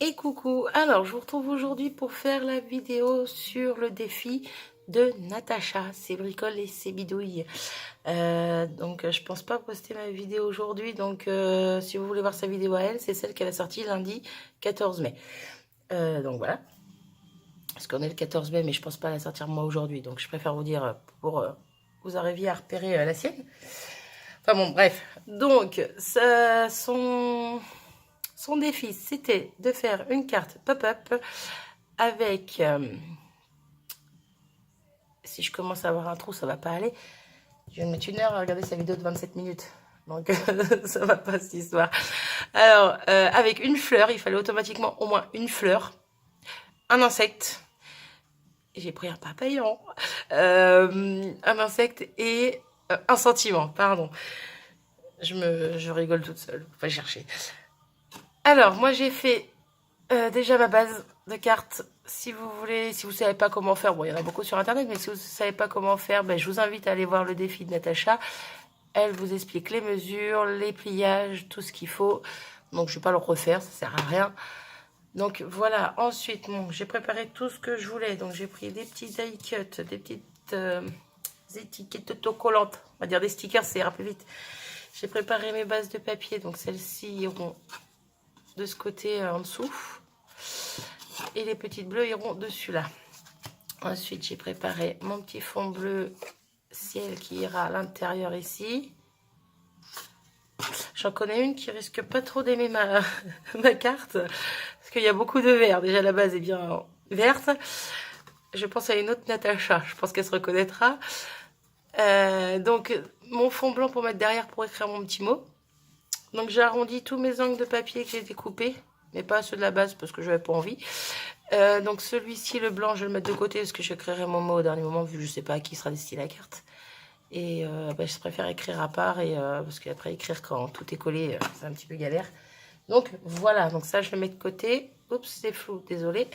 Et coucou, alors je vous retrouve aujourd'hui pour faire la vidéo sur le défi de Natacha, ses bricoles et ses bidouilles. Donc je pense pas poster ma vidéo aujourd'hui, donc si vous voulez voir sa vidéo à elle, c'est celle qu'elle a sortie lundi 14 mai. Donc voilà, parce qu'on est le 14 mai, mais je pense pas la sortir moi aujourd'hui, donc je préfère vous dire pour vous arriviez à repérer la sienne. Enfin bon, bref, donc son défi, c'était de faire une carte pop-up avec... si je commence à avoir un trou, ça va pas aller. Je viens de mettre une heure à regarder sa vidéo de 27 minutes. Donc, ça va pas cette histoire. Alors, avec une fleur, il fallait automatiquement au moins une fleur, un insecte. J'ai pris un papillon. Un insecte et un sentiment, pardon. Je rigole toute seule. Faut pas chercher. Alors, moi, j'ai fait déjà ma base de cartes. Si vous voulez, si vous savez pas comment faire, bon, il y en a beaucoup sur internet, mais si vous savez pas comment faire, ben, je vous invite à aller voir le défi de Natacha. Elle vous explique les mesures, les pliages, tout ce qu'il faut. Donc, je vais pas le refaire, ça sert à rien. Donc, voilà. Ensuite, bon, j'ai préparé tout ce que je voulais. Donc, j'ai pris des petits die cuts, des petites étiquettes autocollantes. On va dire des stickers, ça ira plus vite. J'ai préparé mes bases de papier. Donc, celles-ci iront de ce côté en dessous. Et les petites bleues iront dessus là. Ensuite, j'ai préparé mon petit fond bleu ciel qui ira à l'intérieur ici. J'en connais une qui risque pas trop d'aimer ma carte, parce qu'il y a beaucoup de vert. Déjà, la base est bien verte. Je pense à une autre Natacha, je pense qu'elle se reconnaîtra. Donc, mon fond blanc pour mettre derrière pour écrire mon petit mot. Donc, j'ai arrondi tous mes angles de papier que j'ai découpés, mais pas ceux de la base parce que je n'avais pas envie. Donc, celui-ci, le blanc, je vais le mettre de côté parce que je créerai mon mot au dernier moment, vu que je ne sais pas à qui sera destinée la carte. Et je préfère écrire à part, parce qu'après écrire quand tout est collé, c'est un petit peu galère. Donc voilà, donc ça je le mets de côté. Oups, c'est flou, désolé.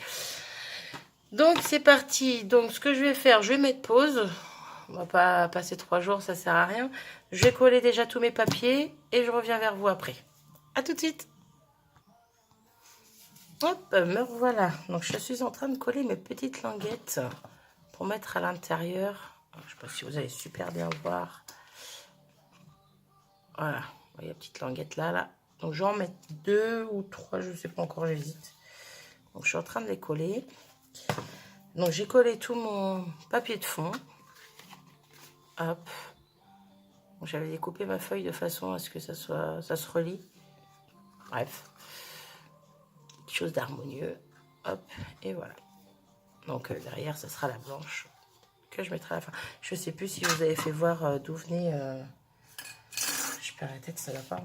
Donc c'est parti. Donc ce que je vais faire, je vais mettre pause. On va pas passer 3 jours, ça sert à rien. Je vais coller déjà tous mes papiers et je reviens vers vous après. À tout de suite. Hop, me revoilà. Donc je suis en train de coller mes petites languettes pour mettre à l'intérieur. Je ne sais pas si vous allez super bien voir. Voilà, vous voyez la petite languette là. Donc je vais en mettre 2 ou 3, je ne sais pas encore, j'hésite. Donc je suis en train de les coller. Donc j'ai collé tout mon papier de fond. Hop. J'avais découpé ma feuille de façon à ce que ça se relie. Bref, quelque chose d'harmonieux. Hop, et voilà. Donc derrière, ça sera la blanche que je mettrai à la fin. Je ne sais plus si vous avez fait voir d'où venait. Je perds la tête, ça va pas.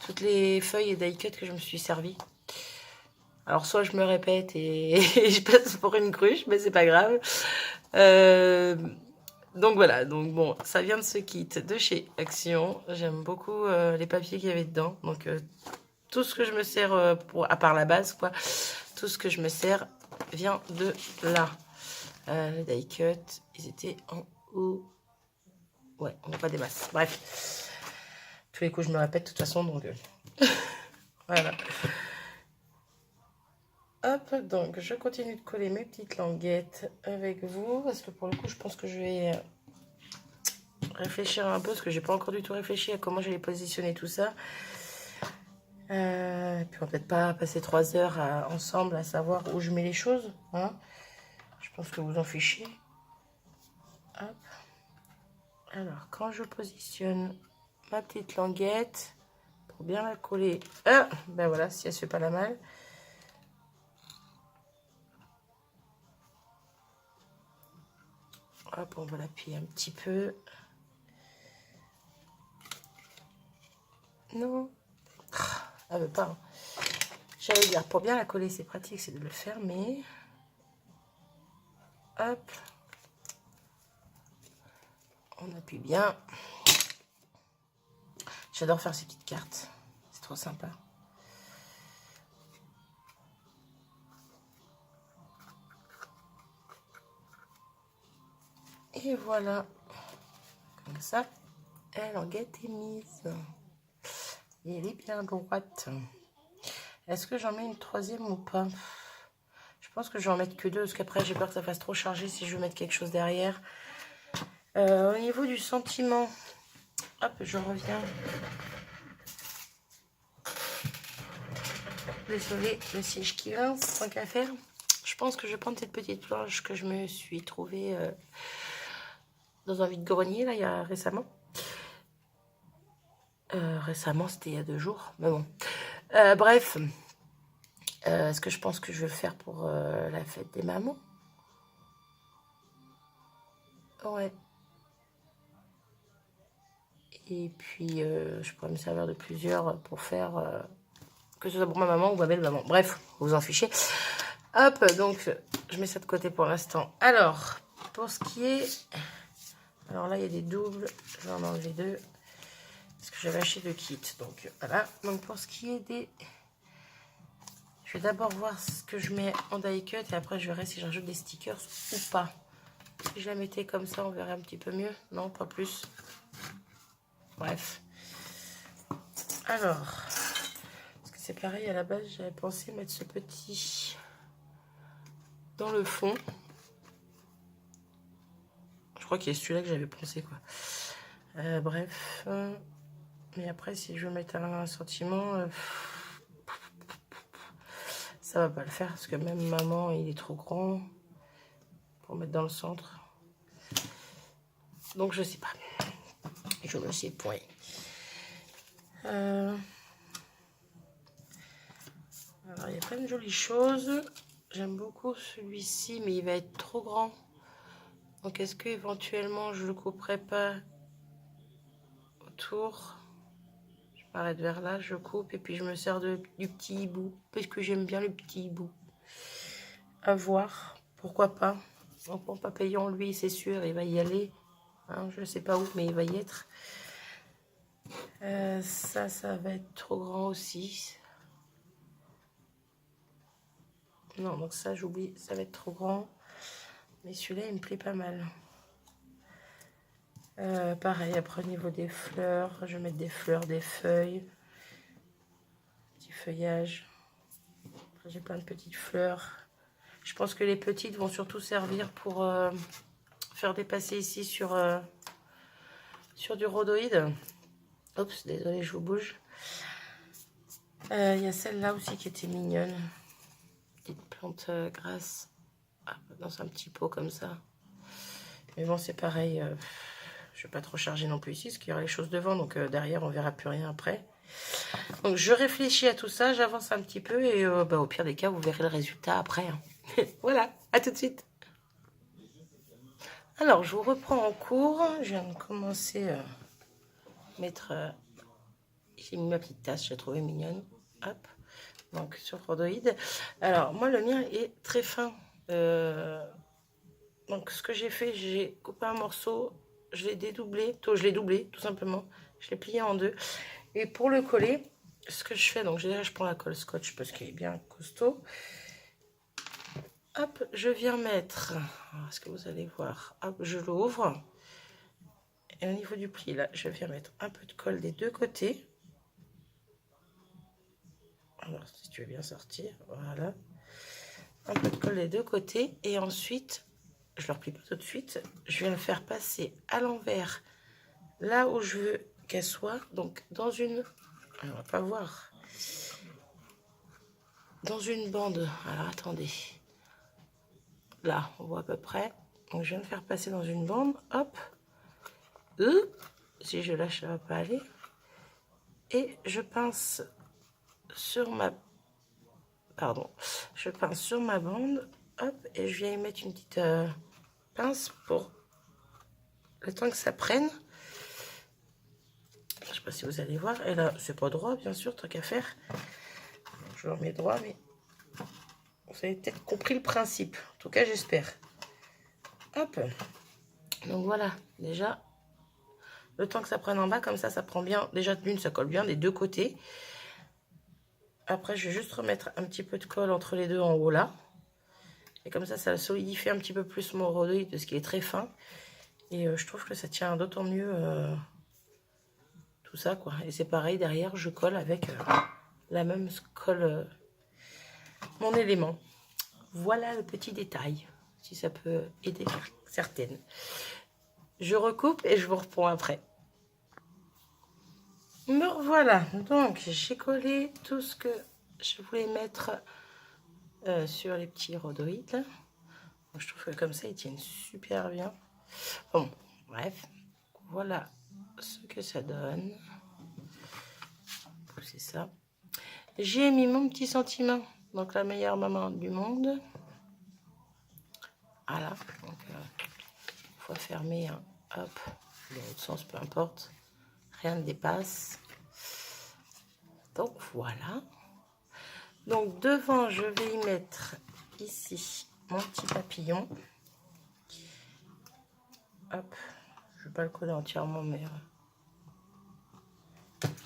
Toutes les feuilles et die cut que je me suis servi. Alors soit je me répète et je passe pour une cruche, mais c'est pas grave. Donc voilà, donc bon, ça vient de ce kit de chez Action. J'aime beaucoup les papiers qu'il y avait dedans. Donc tout ce que je me sers, à part la base, quoi, tout ce que je me sers vient de là. Les die cut, ils étaient en haut. Ouais, on n'a pas des masses. Bref, tous les coups je me répète de toute façon, donc voilà. Hop, donc je continue de coller mes petites languettes avec vous, parce que pour le coup, je pense que je vais réfléchir un peu, parce que j'ai pas encore du tout réfléchi à comment j'allais positionner tout ça. Puis on va peut-être pas passer 3 heures ensemble à savoir où je mets les choses, hein. Je pense que vous en fichez. Hop. Alors, quand je positionne ma petite languette, pour bien la coller, ben voilà, si elle se fait pas la malle. Hop, on va l'appuyer un petit peu. Non. Elle veut pas. Hein. J'allais dire, pour bien la coller, c'est pratique, c'est de le fermer. Hop. On appuie bien. J'adore faire ces petites cartes. C'est trop sympa. Et voilà. Comme ça, la languette est mise. Et elle est bien droite. Est-ce que j'en mets une troisième ou pas? Je pense que je vais en mettre que deux, parce qu'après j'ai peur que ça fasse trop chargé si je veux mettre quelque chose derrière. Au niveau du sentiment, hop, je reviens. Désolée, le siège qui vince, tant qu'à faire. Je pense que je vais prendre cette petite planche que je me suis trouvée dans un vide-grenier, là, il y a récemment. Récemment, c'était il y a 2 jours, mais bon. Bref, est-ce que je pense que je vais le faire pour la fête des mamans? Ouais. Et puis, je pourrais me servir de plusieurs pour faire, que ce soit pour ma maman ou ma belle-maman. Bref, vous en fichez. Hop, donc, je mets ça de côté pour l'instant. Alors, pour ce qui est... Alors là, il y a des doubles. Je vais en enlever 2. Parce que j'avais acheté 2 kits. Donc, voilà. Donc, pour ce qui est des... Je vais d'abord voir ce que je mets en die cut. Et après, je verrai si j'ajoute des stickers ou pas. Si je la mettais comme ça, on verrait un petit peu mieux. Non, pas plus. Bref. Alors, parce que c'est pareil, à la base, j'avais pensé mettre ce petit dans le fond. Je crois qu'il y a celui-là que j'avais pensé, quoi. Bref. Mais après, si je veux mettre un sentiment, ça va pas le faire. Parce que même maman, il est trop grand pour mettre dans le centre. Donc, je sais pas. Je ne sais point. Alors, il y a plein de jolies choses. J'aime beaucoup celui-ci, mais il va être trop grand. Donc, est-ce que éventuellement je le couperai pas autour? Je m'arrête vers là, je coupe et puis je me sers du petit hibou parce que j'aime bien le petit hibou. À voir, pourquoi pas. Donc, mon papillon, lui, c'est sûr, il va y aller. Hein, je sais pas où, mais il va y être. Ça va être trop grand aussi. Non, donc ça, j'oublie, ça va être trop grand. Mais celui-là, il me plaît pas mal. Pareil, après au niveau des fleurs, je vais mettre des fleurs, des feuilles. Petit feuillage. J'ai plein de petites fleurs. Je pense que les petites vont surtout servir pour faire dépasser ici sur du rhodoïde. Oups, désolé, je vous bouge. Il y a celle-là aussi qui était mignonne. Petite plante grasse. Dans un petit pot comme ça. Mais bon, c'est pareil. Je ne vais pas trop charger non plus ici, parce qu'il y aura les choses devant. Donc derrière, on verra plus rien après. Donc je réfléchis à tout ça, j'avance un petit peu. Et au pire des cas, vous verrez le résultat après. Hein. Voilà, à tout de suite. Alors, je vous reprends en cours. Je viens de commencer à mettre... j'ai mis ma petite tasse, j'ai trouvé mignonne. Hop, donc sur rhodoïde. Alors, moi, le mien est très fin. Donc, ce que j'ai fait, j'ai coupé un morceau, je l'ai dédoublé, je l'ai doublé, tout simplement. Je l'ai plié en 2. Et pour le coller, ce que je fais, donc déjà, je prends la colle scotch parce qu'il est bien costaud. Hop, je viens mettre, est-ce que vous allez voir, hop, je l'ouvre. Et au niveau du pli, là, je viens mettre un peu de colle des 2 côtés. Alors, si tu veux bien sortir, voilà. Un peu de colle des 2 côtés. Et ensuite, je ne le replie pas tout de suite. Je viens le faire passer à l'envers, là où je veux qu'elle soit. Donc, dans une... On va pas voir. Dans une bande. Alors, attendez. Là, on voit à peu près. Donc, je viens de faire passer dans une bande. Hop. Si je lâche, ça va pas aller. Et je pince sur ma... Pardon. Je pince sur ma bande. Hop. Et je viens y mettre une petite pince pour le temps que ça prenne. Je sais pas si vous allez voir. Et là, c'est pas droit, bien sûr, tant qu'à faire. Je le remets droit, mais vous avez peut-être compris le principe. En tout cas, j'espère. Hop. Donc voilà, déjà, le temps que ça prenne en bas, comme ça prend bien. Déjà, d'une, ça colle bien des 2 côtés. Après, je vais juste remettre un petit peu de colle entre les 2 en haut, là. Et comme ça solidifie un petit peu plus mon rhodoïde, parce qu'il est très fin. Et je trouve que ça tient d'autant mieux tout ça, quoi. Et c'est pareil, derrière, je colle avec la même colle mon élément. Voilà le petit détail, si ça peut aider certaines. Je recoupe et je vous reprends après. Me revoilà, donc j'ai collé tout ce que je voulais mettre sur les petits rhodoïdes. Je trouve que comme ça ils tiennent super bien. Bon, bref, voilà ce que ça donne. C'est ça. J'ai mis mon petit sentiment, donc la meilleure maman du monde. Voilà, donc une fois fermé, hein, hop, dans l'autre sens, peu importe, rien ne dépasse. Donc voilà. Donc devant, je vais y mettre ici mon petit papillon. Hop, je ne vais pas le coller entièrement, mais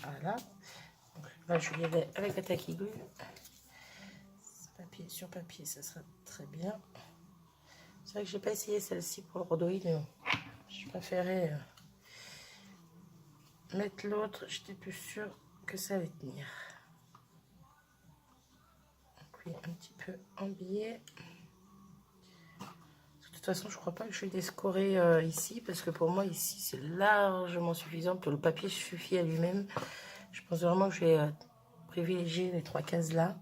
voilà. Donc, là, je l'y vais avec la tacky glue. Papier sur papier, ça sera très bien. C'est vrai que j'ai pas essayé celle-ci pour le rhodoïde, mais je préférais mettre l'autre. J'étais plus sûre que ça allait tenir. Donc oui, un petit peu embillé. De toute façon, je crois pas que je vais décorer ici, parce que pour moi ici c'est largement suffisant. Pour le papier suffit à lui-même. Je pense vraiment que je vais privilégier les 3 cases là.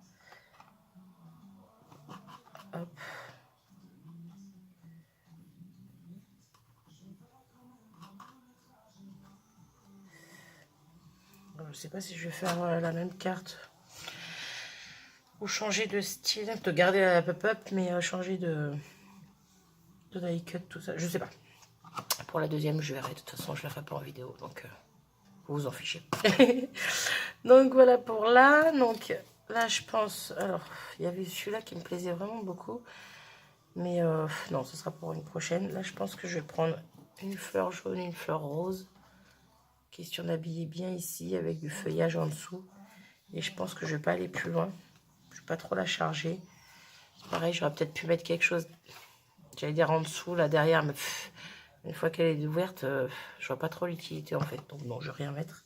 Hop. Je sais pas si je vais faire la même carte ou changer de style, de garder la pop-up, mais changer de die cut, tout ça. Je sais pas. Pour la deuxième, je verrai. De toute façon, je la ferai pas en vidéo, donc vous vous en fichez. Donc voilà pour là. Donc là, je pense. Alors, il y avait celui-là qui me plaisait vraiment beaucoup, mais non, ce sera pour une prochaine. Là, je pense que je vais prendre une fleur jaune, une fleur rose. Question d'habiller bien ici avec du feuillage en dessous. Et je pense que je vais pas aller plus loin. Je vais pas trop la charger. Pareil, j'aurais peut-être pu mettre quelque chose, j'allais dire en dessous, là derrière, mais une fois qu'elle est ouverte, je vois pas trop l'utilité en fait. Donc non, je vais rien mettre.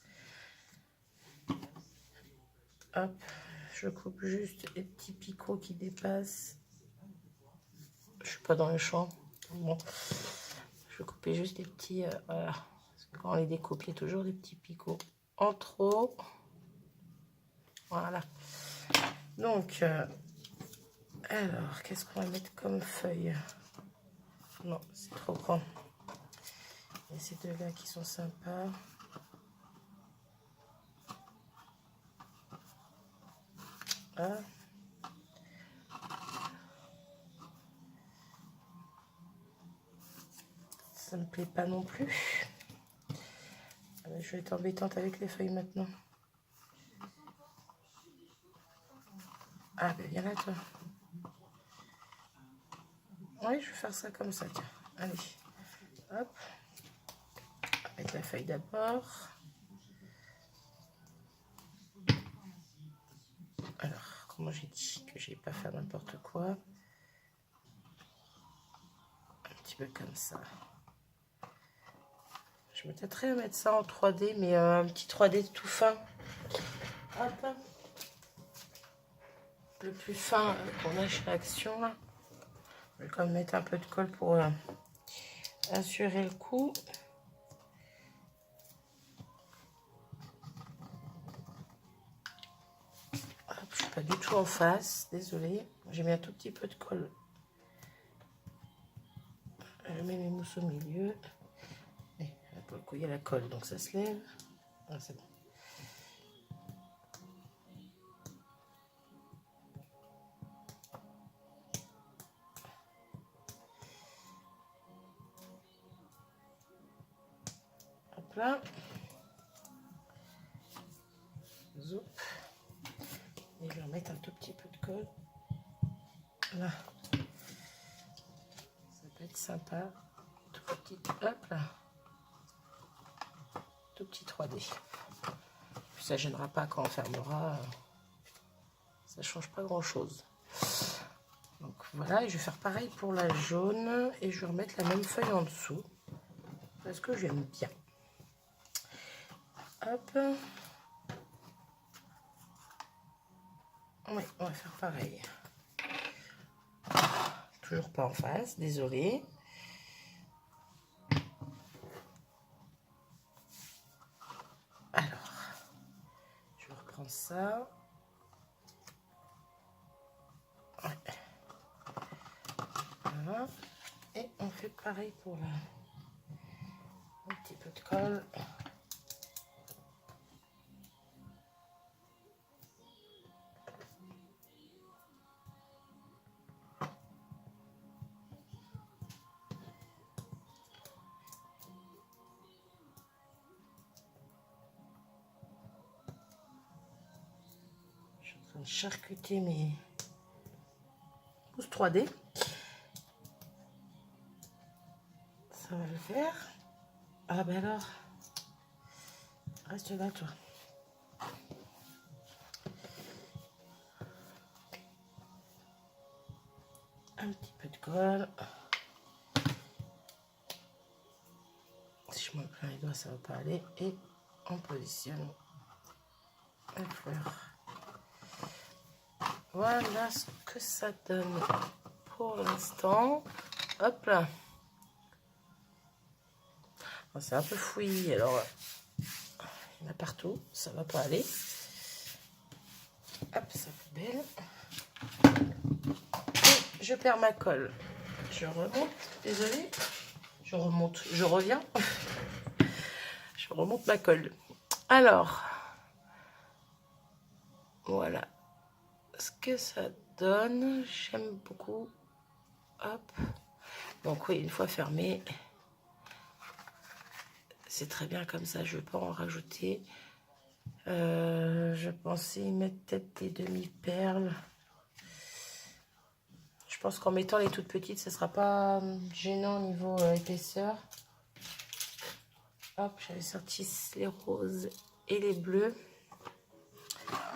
Hop, je coupe juste les petits picots qui dépassent. Je suis pas dans le champ. Bon, je vais couper juste des petits, voilà. Parce que quand on les découpe, il y a toujours des petits picots en trop. Voilà. Donc, alors, qu'est-ce qu'on va mettre comme feuille? Non, c'est trop grand. Il y a ces deux-là qui sont sympas. Ah. Ça me plaît pas non plus. Je vais être embêtante avec les feuilles maintenant. Ah ben viens là toi. Oui, je vais faire ça comme ça, tiens. Allez, hop. On va mettre la feuille d'abord. Alors, comment j'ai dit que je n'ai pas faire n'importe quoi. Un petit peu comme ça. Je me tâterais à mettre ça en 3D, mais un petit 3D tout fin. Hop. Le plus fin qu'on a chez Action, là. Je vais quand même mettre un peu de colle pour assurer le coup. Hop, je suis pas du tout en face, désolée. J'ai mis un tout petit peu de colle. Je mets mes mousses au milieu. Et là, pour le coup, il y a la colle, donc ça se lève. Ah, c'est bon. Hop là. Zoup. Et je vais remettre un tout petit peu de colle. Là. Ça peut être sympa. Tout petit, hop là. Tout petit 3D. Puis ça gênera pas quand on fermera. Ça change pas grand chose. Donc voilà, et je vais faire pareil pour la jaune. Et je vais remettre la même feuille en dessous. Parce que j'aime bien. Hop. Oui, on va faire pareil. Toujours pas en face, désolé. Alors, je reprends ça. Ouais. Voilà. Et on fait pareil pour là. Un petit peu de colle. Je suis en train de charcuter mes pousses 3D. Ça va le faire. Ah ben alors, reste là toi. Un petit peu de colle. Si je me plains les doigts, ça va pas aller. Et on positionne la fleur. Voilà ce que ça donne pour l'instant. Hop là. Bon, c'est un peu fouillis, alors il y en a partout, ça va pas aller. Hop, ça fait belle. Et je perds ma colle. Je remonte, désolée. Je remonte, je reviens. Je remonte ma colle. Alors, voilà ce que ça donne. J'aime beaucoup. Hop. Donc oui, une fois fermé, c'est très bien comme ça. Je ne vais pas en rajouter. Je pensais y mettre peut-être des demi-perles. Je pense qu'en mettant les toutes petites, ce ne sera pas gênant au niveau épaisseur. Hop, j'avais sorti les roses et les bleus.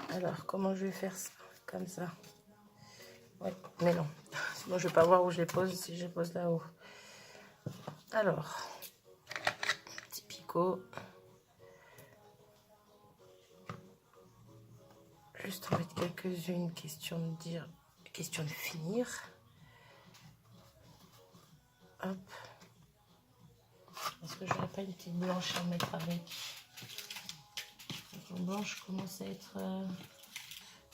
Alors, comment je vais faire ça? Comme ça. Ouais, mais non. Sinon, je ne vais pas voir où je les pose si je les pose là-haut. Alors, petit picot. Juste en mettre quelques-unes, question de finir. Hop. Est-ce que j'aurais pas une petite blanche à mettre avec? La blanche commence à être...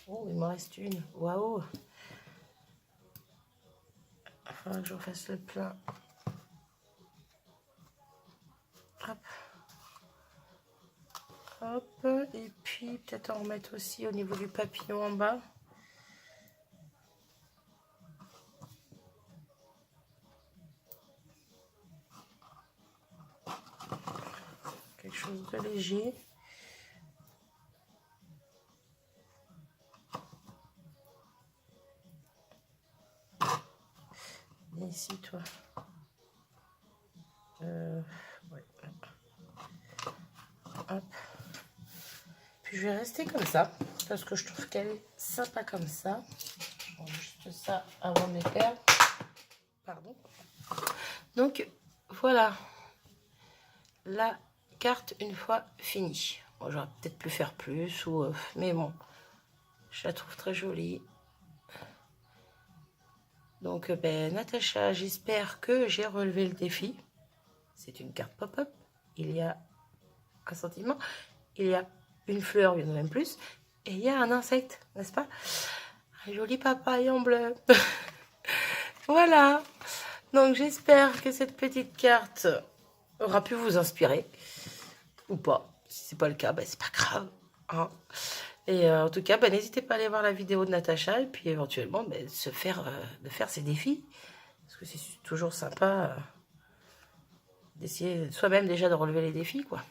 Oh, il m'en reste une. Waouh! Il faudra que je refasse le plein. Hop. Hop. Et puis, peut-être en remettre aussi au niveau du papillon en bas. Quelque chose de léger. Et ici, toi. Ouais. Hop. Puis je vais rester comme ça, parce que je trouve qu'elle est sympa comme ça. Bon, juste ça avant de les faire. Pardon. Donc, voilà. La carte une fois finie. Bon, j'aurais peut-être pu faire plus, mais bon, je la trouve très jolie. Donc, ben, Natacha, j'espère que j'ai relevé le défi. C'est une carte pop-up. Il y a un sentiment, il y a une fleur, il y en a même plus, et il y a un insecte, n'est-ce pas? Un joli papaye en bleu. Voilà. Donc, j'espère que cette petite carte aura pu vous inspirer. Ou pas. Si c'est pas le cas, ben, c'est pas grave. Hein. Et en tout cas, ben, n'hésitez pas à aller voir la vidéo de Natacha et puis éventuellement ben, de faire ses défis. Parce que c'est toujours sympa d'essayer soi-même déjà de relever les défis, quoi.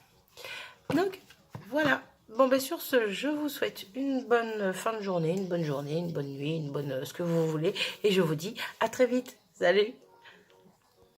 Donc, voilà. Bon, ben sur ce, je vous souhaite une bonne fin de journée, une bonne nuit, une bonne ce que vous voulez. Et je vous dis à très vite. Salut!